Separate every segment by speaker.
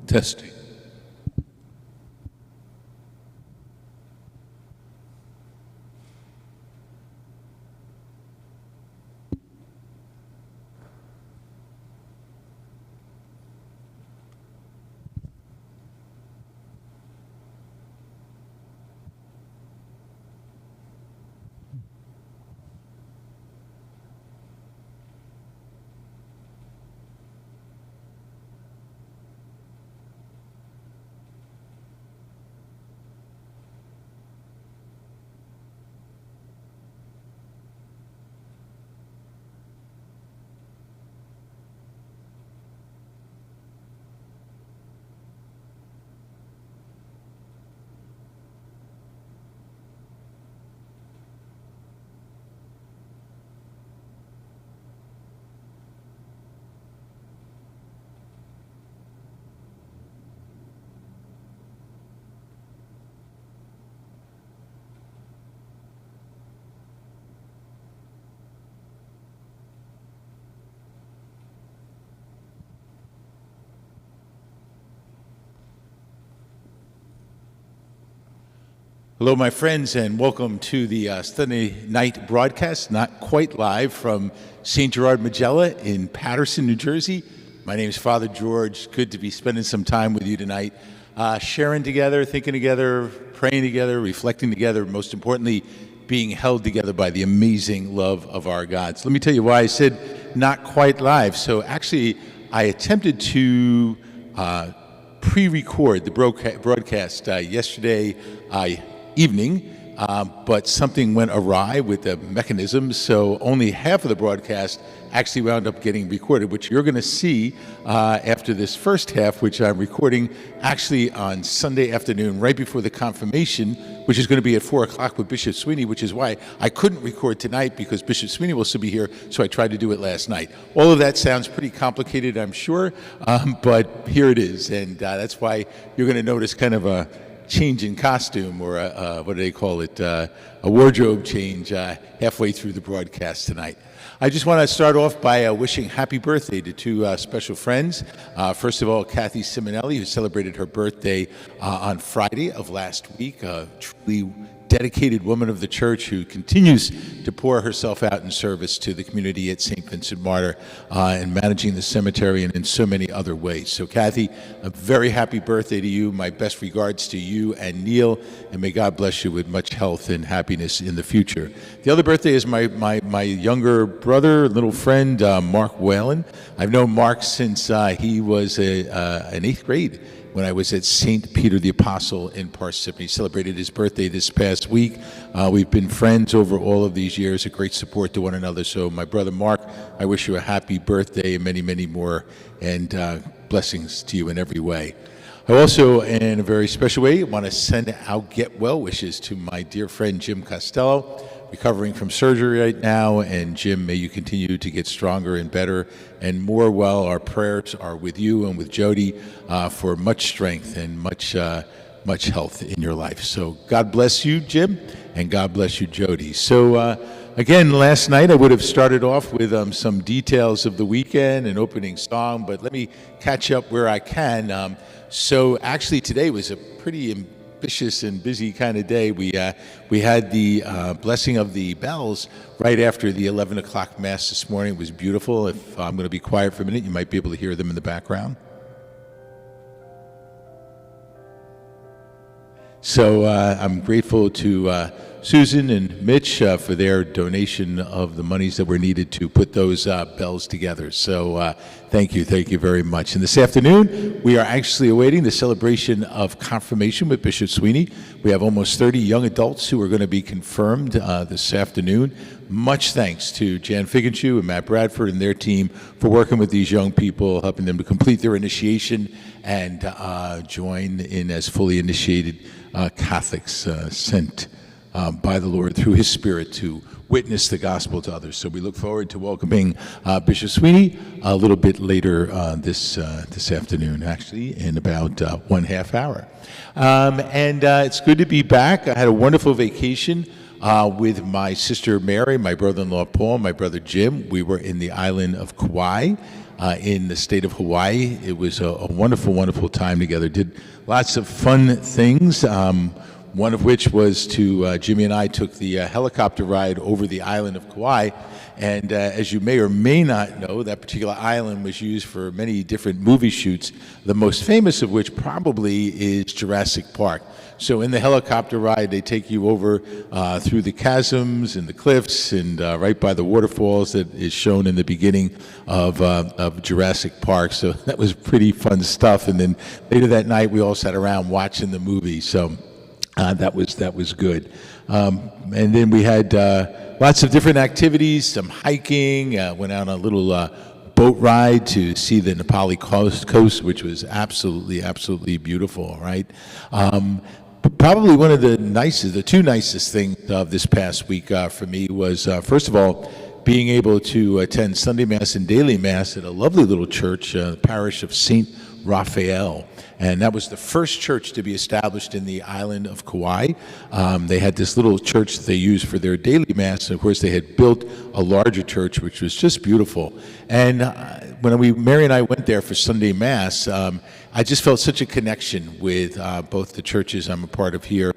Speaker 1: Testing. Hello, my friends, and welcome to the Sunday night broadcast, not quite live, from St. Gerard Majella in Paterson, New Jersey. My name is Father George. Good to be spending some time with you tonight, sharing together, thinking together, praying together, reflecting together, most importantly, being held together by the amazing love of our God. So let me tell you why I said not quite live. So actually, I attempted to pre-record the broadcast yesterday evening, but something went awry with the mechanism, so only half of the broadcast actually wound up getting recorded, which you're going to see after this first half, which I'm recording actually on Sunday afternoon, right before the confirmation, which is going to be at 4 o'clock with Bishop Sweeney, which is why I couldn't record tonight, because Bishop Sweeney will still be here, so I tried to do it last night. All of that sounds pretty complicated, I'm sure, but here it is, and that's why you're going to notice kind of a change in costume, or what do they call it, a wardrobe change halfway through the broadcast tonight. I just want to start off by wishing happy birthday to two special friends. First of all, Kathy Simonelli, who celebrated her birthday on Friday of last week, a truly dedicated woman of the church who continues to pour herself out in service to the community at St. Vincent Martyr and managing the cemetery and in so many other ways. So Kathy, a very happy birthday to you. My best regards to you and Neil, and may God bless you with much health and happiness in the future. The other birthday is my younger brother, little friend, Mark Whalen. I've known Mark since he was in 8th grade, when I was at St. Peter the Apostle in Parsippany. He celebrated his birthday this past week. We've been friends over all of these years, a great support to one another. So my brother Mark, I wish you a happy birthday and many, many more, and blessings to you in every way. I also, in a very special way, want to send out get well wishes to my dear friend Jim Costello, recovering from surgery right now. And Jim, may you continue to get stronger and better and more well. Our prayers are with you and with Jody for much strength and much health in your life. So God bless you, Jim, and God bless you, Jody. So again, last night I would have started off with some details of the weekend and opening song, but let me catch up where I can. So actually today was a pretty ambitious and busy kind of day. We had the blessing of the bells right after the 11 o'clock Mass this morning. It was beautiful. If I'm going to be quiet for a minute, you might be able to hear them in the background. So I'm grateful to Susan and Mitch for their donation of the monies that were needed to put those bells together. So thank you very much. And this afternoon, we are actually awaiting the celebration of confirmation with Bishop Sweeney. We have almost 30 young adults who are going to be confirmed this afternoon. Much thanks to Jan Figgenshoe and Matt Bradford and their team for working with these young people, helping them to complete their initiation and join in as fully initiated Catholics sent by the Lord through His Spirit to witness the gospel to others. So we look forward to welcoming Bishop Sweeney a little bit later this afternoon, actually, in about 1/2 hour. And it's good to be back. I had a wonderful vacation with my sister Mary, my brother-in-law Paul, my brother Jim. We were in the island of Kauai. in the state of Hawaii. It was a wonderful, wonderful time together. Did lots of fun things. One of which was Jimmy and I took the helicopter ride over the island of Kauai. And as you may or may not know, that particular island was used for many different movie shoots, the most famous of which probably is Jurassic Park. So in the helicopter ride, they take you over through the chasms and the cliffs and right by the waterfalls that is shown in the beginning of Jurassic Park. So that was pretty fun stuff. And then later that night, we all sat around watching the movie. So that was good. And then we had lots of different activities, some hiking, went out on a little boat ride to see the Nepali coast, which was absolutely beautiful, right? Probably one of the two nicest things of this past week for me was, first of all, being able to attend Sunday Mass and Daily Mass at a lovely little church, parish of St. Raphael. And that was the first church to be established in the island of Kauai. They had this little church that they used for their daily mass, and of course they had built a larger church, which was just beautiful. And when Mary and I went there for Sunday Mass, I just felt such a connection with both the churches I'm a part of here,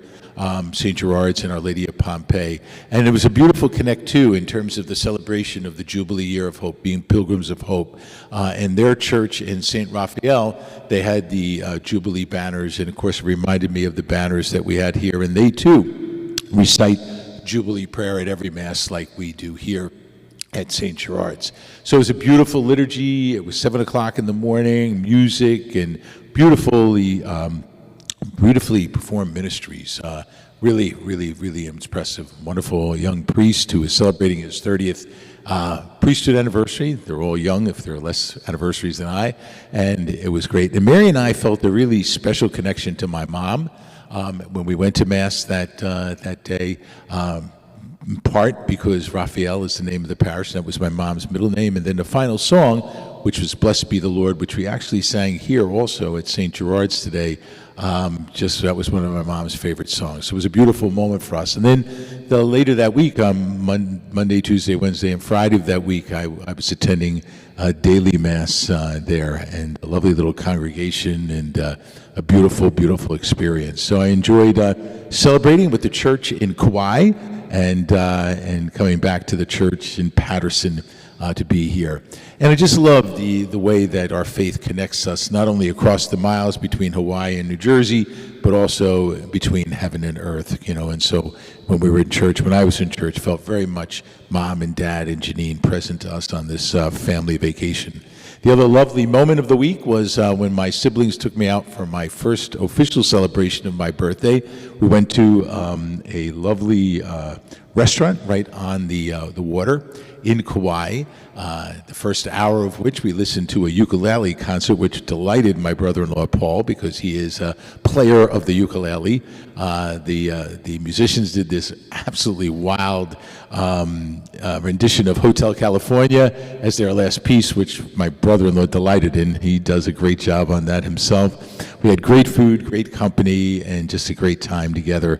Speaker 1: St. Gerard's and Our Lady of Pompeii. And it was a beautiful connect, too, in terms of the celebration of the Jubilee Year of Hope, being Pilgrims of Hope. And their church in St. Raphael, they had the Jubilee banners, and of course it reminded me of the banners that we had here. And they, too, recite Jubilee prayer at every Mass like we do here at St. Gerard's. So it was a beautiful liturgy. It was 7 o'clock in the morning, music, and beautifully performed ministries. Really impressive. Wonderful young priest who is celebrating his 30th priesthood anniversary. They're all young, if there are less anniversaries than I, and it was great. And Mary and I felt a really special connection to my mom when we went to Mass that day. In part because Raphael is the name of the parish, and that was my mom's middle name. And then the final song, which was Blessed Be the Lord, which we actually sang here also at St. Gerard's today. That was one of my mom's favorite songs. So it was a beautiful moment for us. And then later that week, Monday, Tuesday, Wednesday, and Friday of that week, I was attending daily Mass there, and a lovely little congregation and a beautiful experience. So I enjoyed celebrating with the church in Kauai and coming back to the church in Patterson to be here. And I just love the way that our faith connects us, not only across the miles between Hawaii and New Jersey, but also between heaven and earth, And so when I was in church, felt very much Mom and Dad and Janine present to us on this family vacation. The other lovely moment of the week was when my siblings took me out for my first official celebration of my birthday. We went to a lovely restaurant right on the water in Kauai, the first hour of which we listened to a ukulele concert, which delighted my brother-in-law Paul because he is a player of the ukulele. The musicians did this absolutely wild rendition of Hotel California as their last piece, which my brother-in-law delighted in. He does a great job on that himself. We had great food, great company, and just a great time together,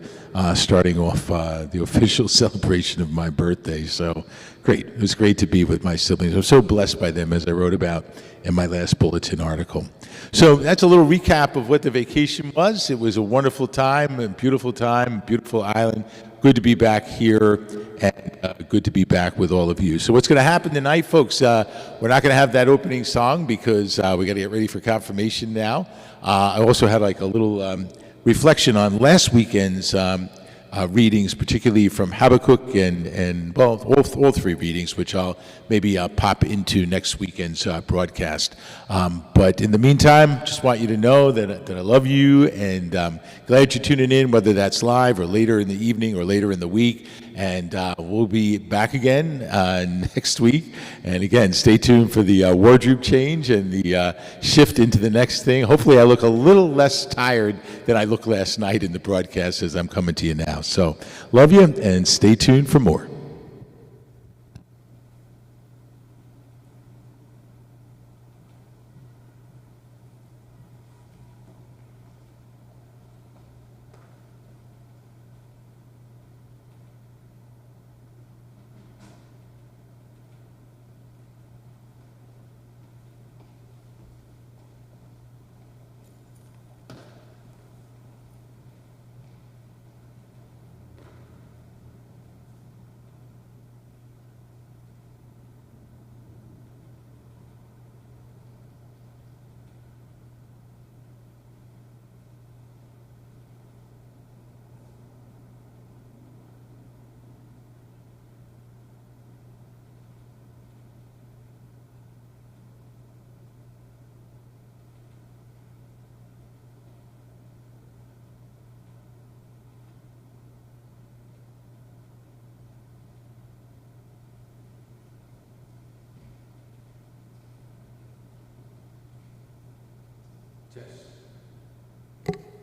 Speaker 1: starting off the official celebration of my birthday. So great. It was great to be with my siblings. I'm so blessed by them, as I wrote about in my last bulletin article. So that's a little recap of what the vacation was. It was a wonderful time, beautiful island. Good to be back here, and good to be back with all of you. So what's going to happen tonight, folks? We're not going to have that opening song because we got to get ready for confirmation now. I also had like a little reflection on last weekend's readings, particularly from Habakkuk and all three readings, which I'll maybe pop into next weekend's broadcast. But in the meantime, just want you to know that I love you, and glad you're tuning in, whether that's live or later in the evening or later in the week. And we'll be back again next week. And again, stay tuned for the wardrobe change and the shift into the next thing. Hopefully I look a little less tired than I looked last night in the broadcast as I'm coming to you now. So love you, and stay tuned for more.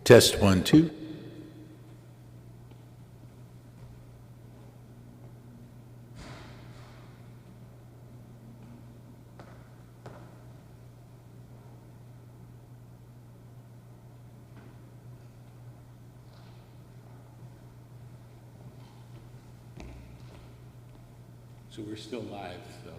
Speaker 1: Test 1, 2. So we're still live, so.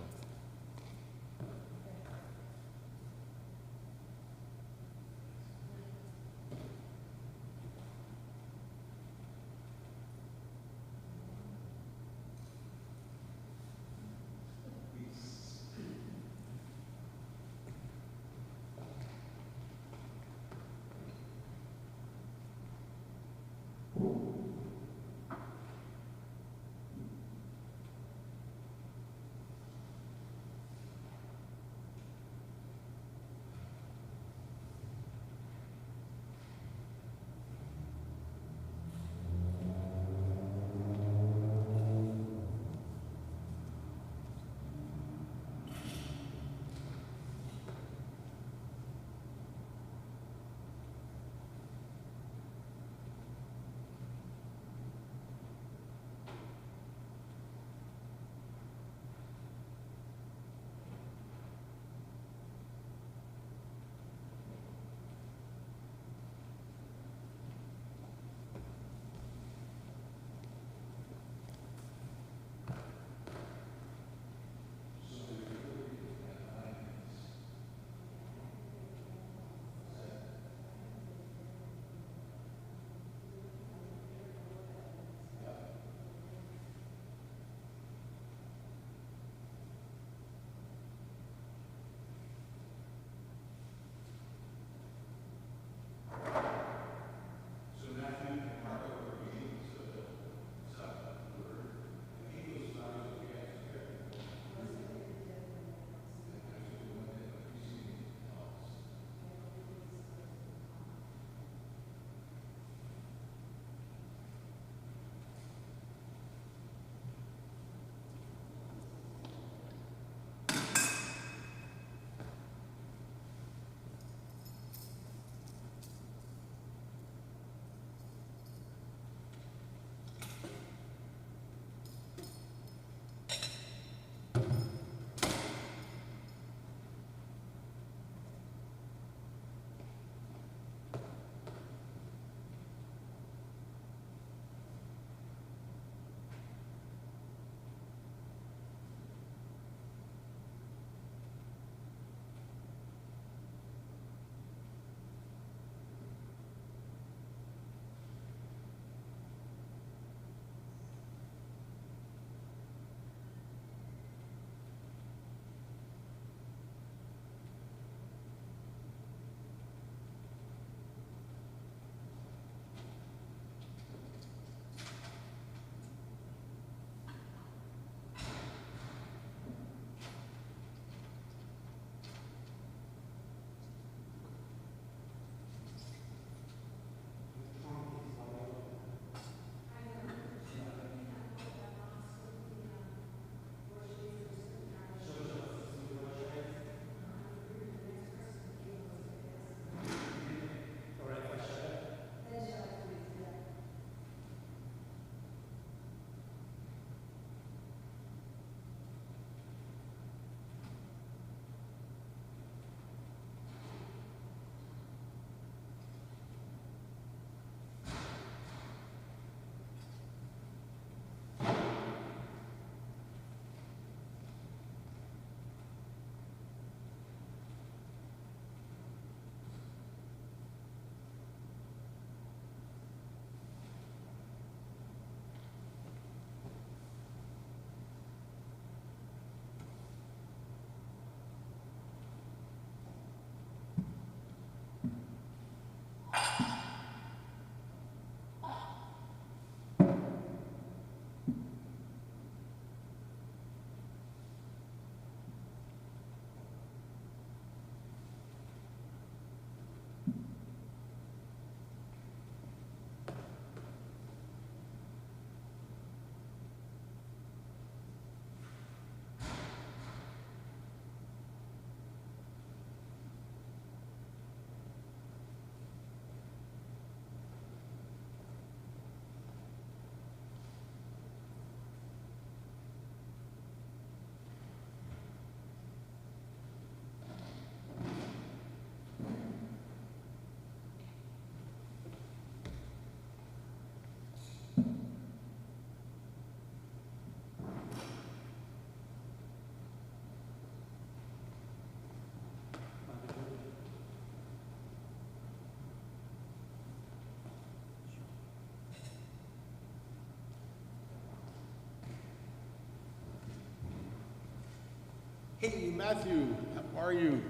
Speaker 1: Hey, Matthew, how are you?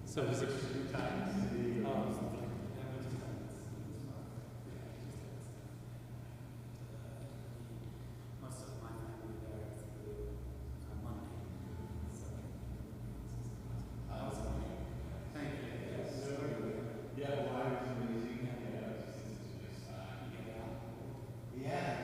Speaker 2: So was it 2 times? Most of my family there on Monday. Thank you.
Speaker 1: Yeah, well, I was amazing. Yeah.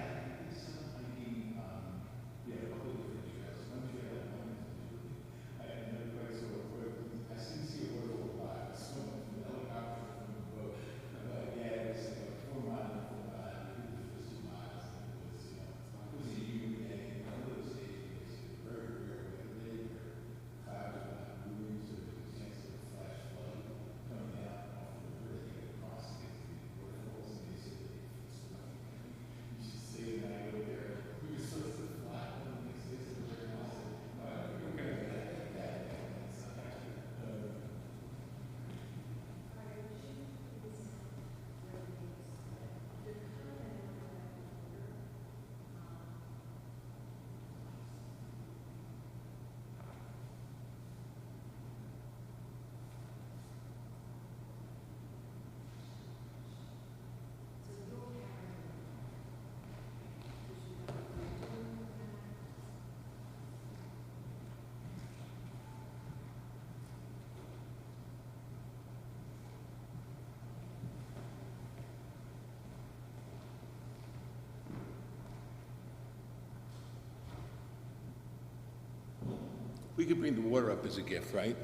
Speaker 1: We could bring the water up as a gift, right?